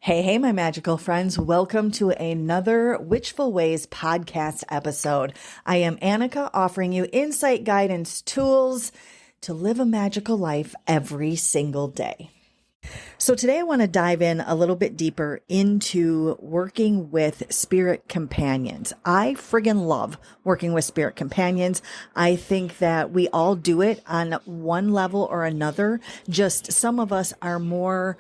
Hey, my magical friends. Welcome to another Witchful Ways podcast episode. I am Annika, offering you insight, guidance, tools to live a magical life every single day. So today I want to dive in a little bit deeper into working with spirit companions. I friggin' love working with spirit companions. I think that we all do it on one level or another. Just some of us are more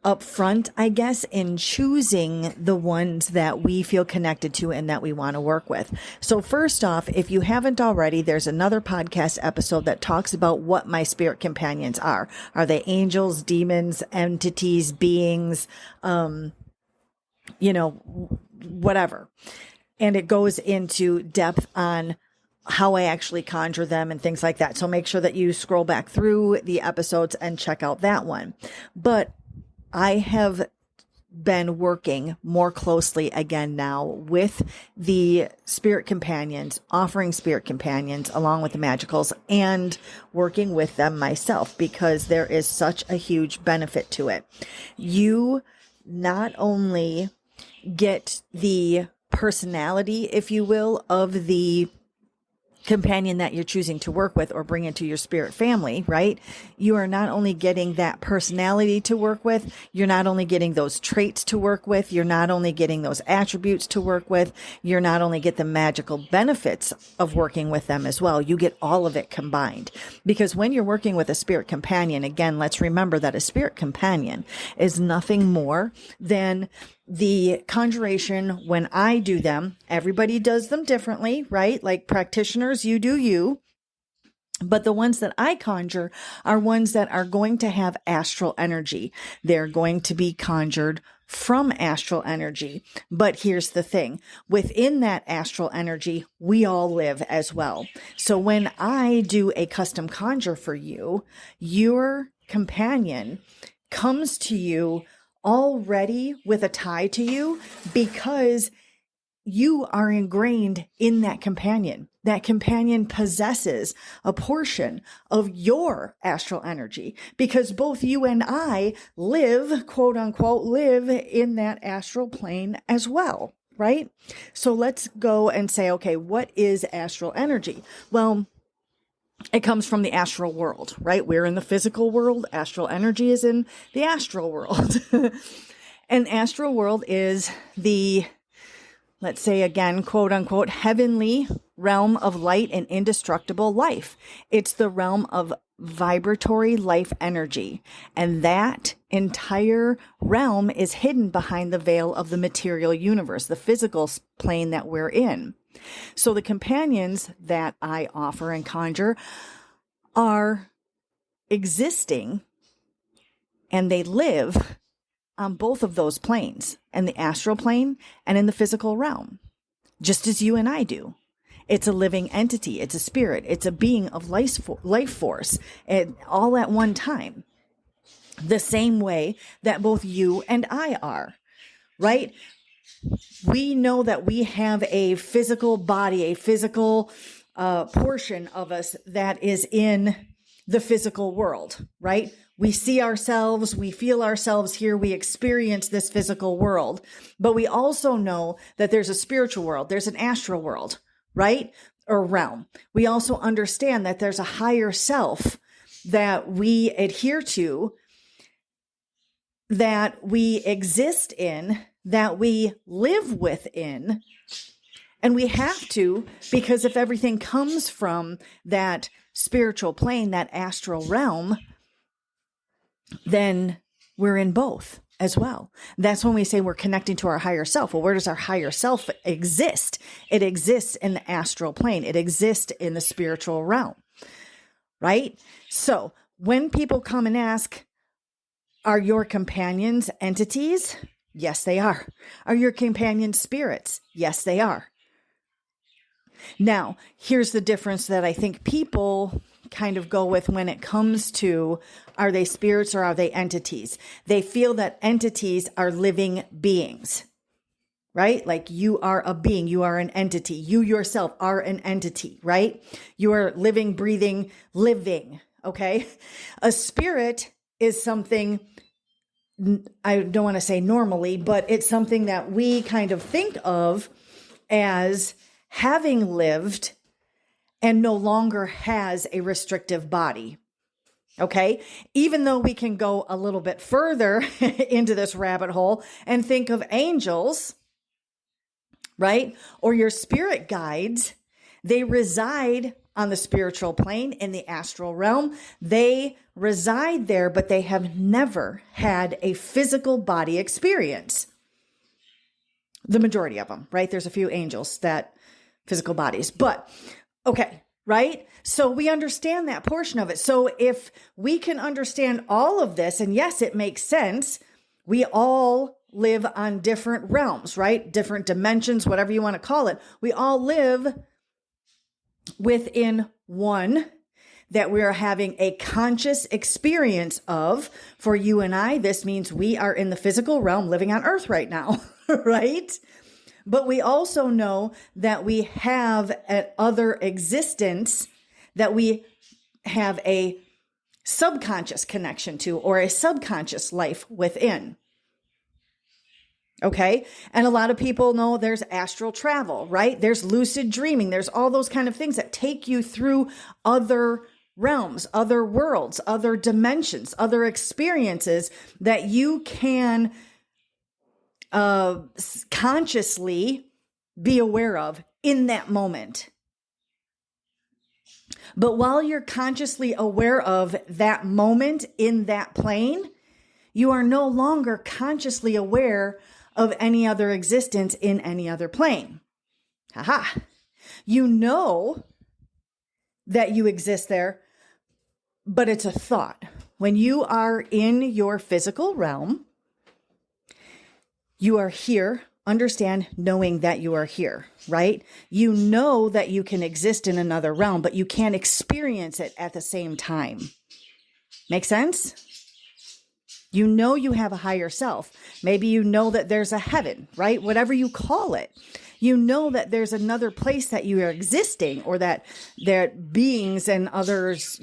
upfront, I guess, in choosing the ones that we feel connected to and that we want to work with. So first off, if you haven't already, there's another podcast episode that talks about what my spirit companions are. Are they angels, demons, entities, beings, whatever. And it goes into depth on how I actually conjure them and things like that. So make sure that you scroll back through the episodes and check out that one. But I have been working more closely again now with the spirit companions, offering spirit companions along with the magicals and working with them myself because there is such a huge benefit to it. You not only get the personality, if you will, of the companion that you're choosing to work with or bring into your spirit family, right? You are not only getting that personality to work with, you're not only getting those traits to work with, you're not only getting those attributes to work with, you're not only get the magical benefits of working with them as well, you get all of it combined. Because when you're working with a spirit companion, again, let's remember that a spirit companion is nothing more than the conjuration. When I do them, everybody does them differently, right? Like practitioners, you do you. But the ones that I conjure are ones that are going to have astral energy. They're going to be conjured from astral energy. But here's the thing. Within that astral energy, we all live as well. So when I do a custom conjure for you, your companion comes to you already with a tie to you because you are ingrained in that companion. That companion possesses a portion of your astral energy because both you and I live, quote unquote, live in that astral plane as well, right? So let's go and say, okay, what is astral energy? Well, it comes from the astral world, right? We're in the physical world. Astral energy is in the astral world. And astral world is the, let's say again, quote unquote, heavenly realm of light and indestructible life. It's the realm of vibratory life energy. And that entire realm is hidden behind the veil of the material universe, the physical plane that we're in. So the companions that I offer and conjure are existing and they live on both of those planes, in the astral plane and in the physical realm, just as you and I do. It's a living entity. It's a spirit. It's a being of life force, and all at one time, the same way that both you and I are, right? We know that we have a physical body, a physical portion of us that is in the physical world, right? We see ourselves, we feel ourselves here, we experience this physical world, but we also know that there's a spiritual world, there's an astral world, right? Or realm. We also understand that there's a higher self that we adhere to, that we exist in, that we live within. And we have to, because if everything comes from that spiritual plane, that astral realm, then we're in both as well. That's when we say we're connecting to our higher self. Well, where does our higher self exist? It exists in the astral plane. It exists in the spiritual realm, right? So when people come and ask, are your companions entities? Yes, they are. Are your companions spirits? Yes, they are. Now, here's the difference that I think people kind of go with when it comes to, are they spirits or are they entities? They feel that entities are living beings, right? Like you are a being, you are an entity. You yourself are an entity, right? You are living, breathing, living, okay? A spirit is something I don't want to say normally, but it's something that we kind of think of as having lived and no longer has a restrictive body. Okay. Even though we can go a little bit further into this rabbit hole and think of angels, right? Or your spirit guides, they reside on the spiritual plane in the astral realm. They reside there, but they have never had a physical body experience. The majority of them, right? There's a few angels that physical bodies, but okay, right? So we understand that portion of it. So if we can understand all of this, and yes, it makes sense, we all live on different realms, right? Different dimensions, whatever you want to call it. We all live within one that we are having a conscious experience of. For you and I, this means we are in the physical realm living on earth right now, right? But we also know that we have an other existence that we have a subconscious connection to, or a subconscious life within. Okay. And a lot of people know there's astral travel, right? There's lucid dreaming. There's all those kind of things that take you through other realms, other worlds, other dimensions, other experiences that you can consciously be aware of in that moment. But while you're consciously aware of that moment in that plane, you are no longer consciously aware of any other existence in any other plane. Haha. You know that you exist there, but it's a thought. When you are in your physical realm, you are here, understand, knowing that you are here, right? You know that you can exist in another realm, but you can't experience it at the same time. Make sense? You know you have a higher self. Maybe you know that there's a heaven, right? Whatever you call it. You know that there's another place that you are existing, or that there beings and others,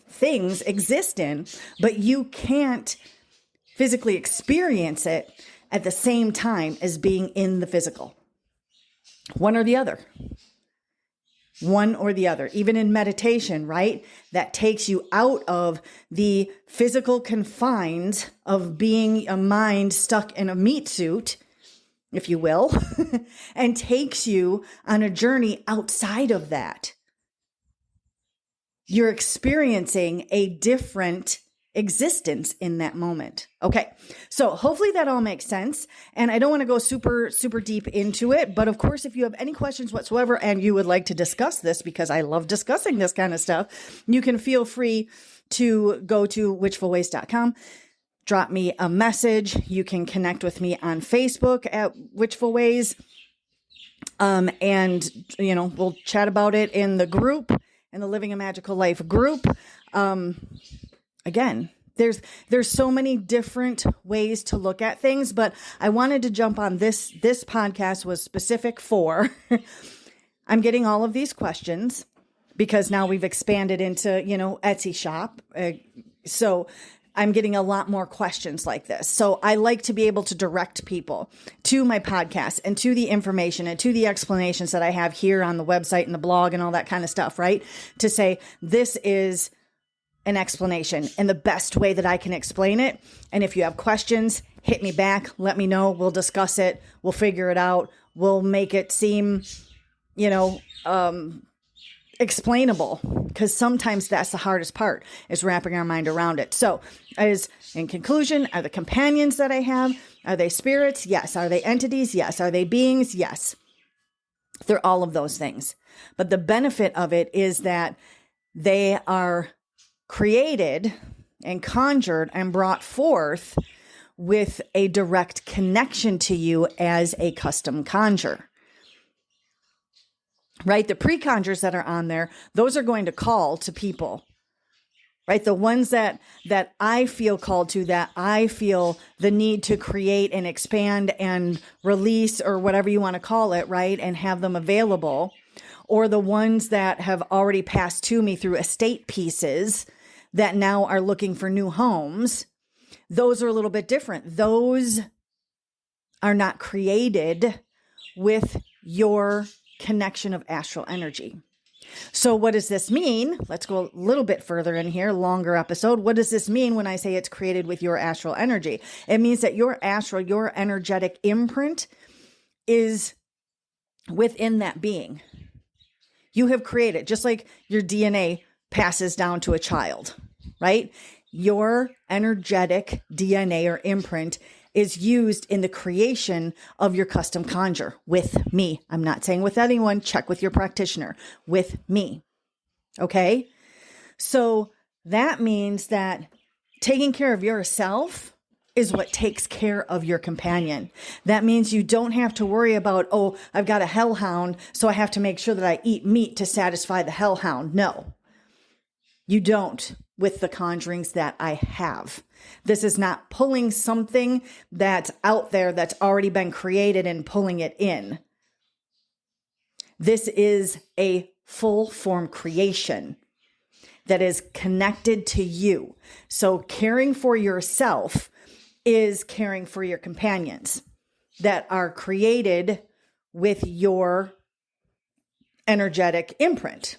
things exist in, but you can't physically experience it at the same time as being in the physical. One or the other. One or the other. Even in meditation, right? That takes you out of the physical confines of being a mind stuck in a meat suit, if you will, and takes you on a journey outside of that. You're experiencing a different existence in that moment. Okay. So hopefully that all makes sense. And I don't want to go super, super deep into it, but of course, if you have any questions whatsoever and you would like to discuss this, because I love discussing this kind of stuff, you can feel free to go to witchfulways.com, drop me a message. You can connect with me on Facebook at Witchful Ways. And we'll chat about it in the group, in the Living a Magical Life group. Again, there's so many different ways to look at things, but I wanted to jump on this. This podcast was specific for, I'm getting all of these questions because now we've expanded into, Etsy shop. So I'm getting a lot more questions like this. So I like to be able to direct people to my podcast and to the information and to the explanations that I have here on the website and the blog and all that kind of stuff, right? To say, this is an explanation and the best way that I can explain it. And if you have questions, hit me back, let me know. We'll discuss it. We'll figure it out. We'll make it seem, explainable, because sometimes that's the hardest part, is wrapping our mind around it. So in conclusion, are the companions that I have, are they spirits? Yes. Are they entities? Yes. Are they beings? Yes. They're all of those things. But the benefit of it is that they are created and conjured and brought forth with a direct connection to you as a custom conjure. Right? The pre-conjures that are on there, those are going to call to people. Right? The ones that I feel called to, that I feel the need to create and expand and release, or whatever you want to call it, right? And have them available. Or the ones that have already passed to me through estate pieces that now are looking for new homes. those are a little bit different. Those are not created with your connection of astral energy. So what does this mean? Let's go a little bit further in here, longer episode. What does this mean when I say it's created with your astral energy? It means that your astral, your energetic imprint is within that being. You have created, just like your DNA passes down to a child, right? Your energetic DNA or imprint is used in the creation of your custom conjure with me. I'm not saying with anyone, check with your practitioner, with me. Okay? So that means that taking care of yourself is what takes care of your companion. That means you don't have to worry about, oh, I've got a hellhound, so I have to make sure that I eat meat to satisfy the hellhound. No, you don't with the conjurings that I have. This is not pulling something that's out there that's already been created and pulling it in. This is a full form creation that is connected to you. So caring for yourself is caring for your companions that are created with your energetic imprint.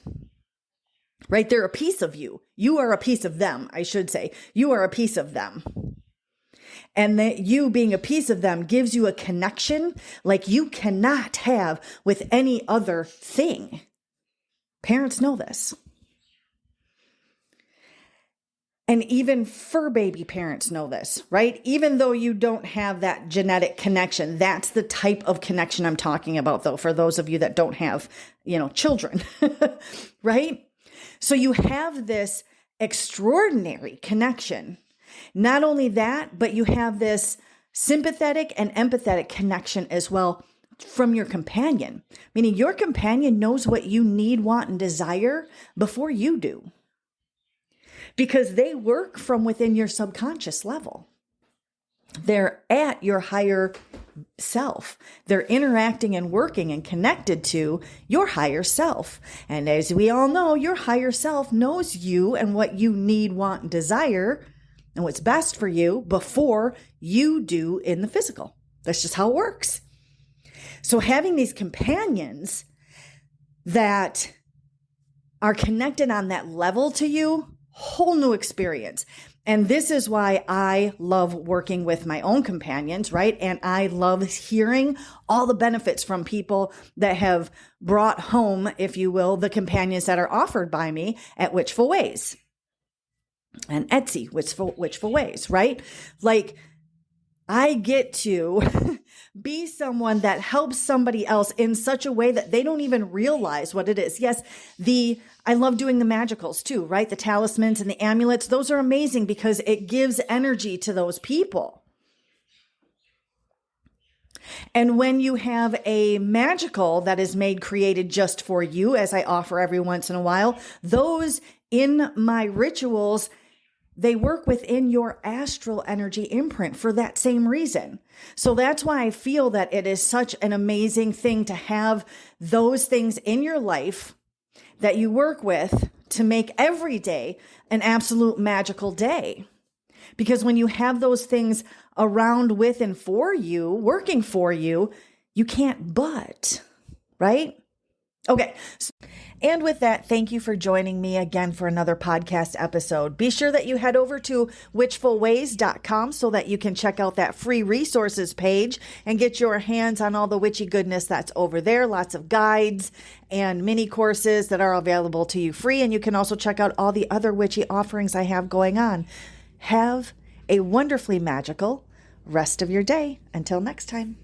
Right? They're a piece of you. You are a piece of them, I should say. You are a piece of them. And that you being a piece of them gives you a connection like you cannot have with any other thing. Parents know this. And even fur baby parents know this, right? Even though you don't have that genetic connection, that's the type of connection I'm talking about, though, for those of you that don't have, children, right? So you have this extraordinary connection. Not only that, but you have this sympathetic and empathetic connection as well from your companion, meaning your companion knows what you need, want, and desire before you do, because they work from within your subconscious level. They're at your higher self. They're interacting and working and connected to your higher self. And as we all know, your higher self knows you and what you need, want, and desire and what's best for you before you do in the physical. That's just how it works. So having these companions that are connected on that level to you, whole new experience. And this is why I love working with my own companions, right? And I love hearing all the benefits from people that have brought home, if you will, the companions that are offered by me at Witchful Ways and Etsy, Witchful Ways, right? Like, I get to be someone that helps somebody else in such a way that they don't even realize what it is. Yes, I love doing the magicals too, right? The talismans and the amulets, those are amazing because it gives energy to those people. And when you have a magical that is created just for you, as I offer every once in a while, those in my rituals, they work within your astral energy imprint for that same reason. So that's why I feel that it is such an amazing thing to have those things in your life that you work with to make every day an absolute magical day. Because when you have those things around with and for you, working for you, you can't but, right? Okay. And with that, thank you for joining me again for another podcast episode. Be sure that you head over to witchfulways.com so that you can check out that free resources page and get your hands on all the witchy goodness that's over there. Lots of guides and mini courses that are available to you free. And you can also check out all the other witchy offerings I have going on. Have a wonderfully magical rest of your day. Until next time.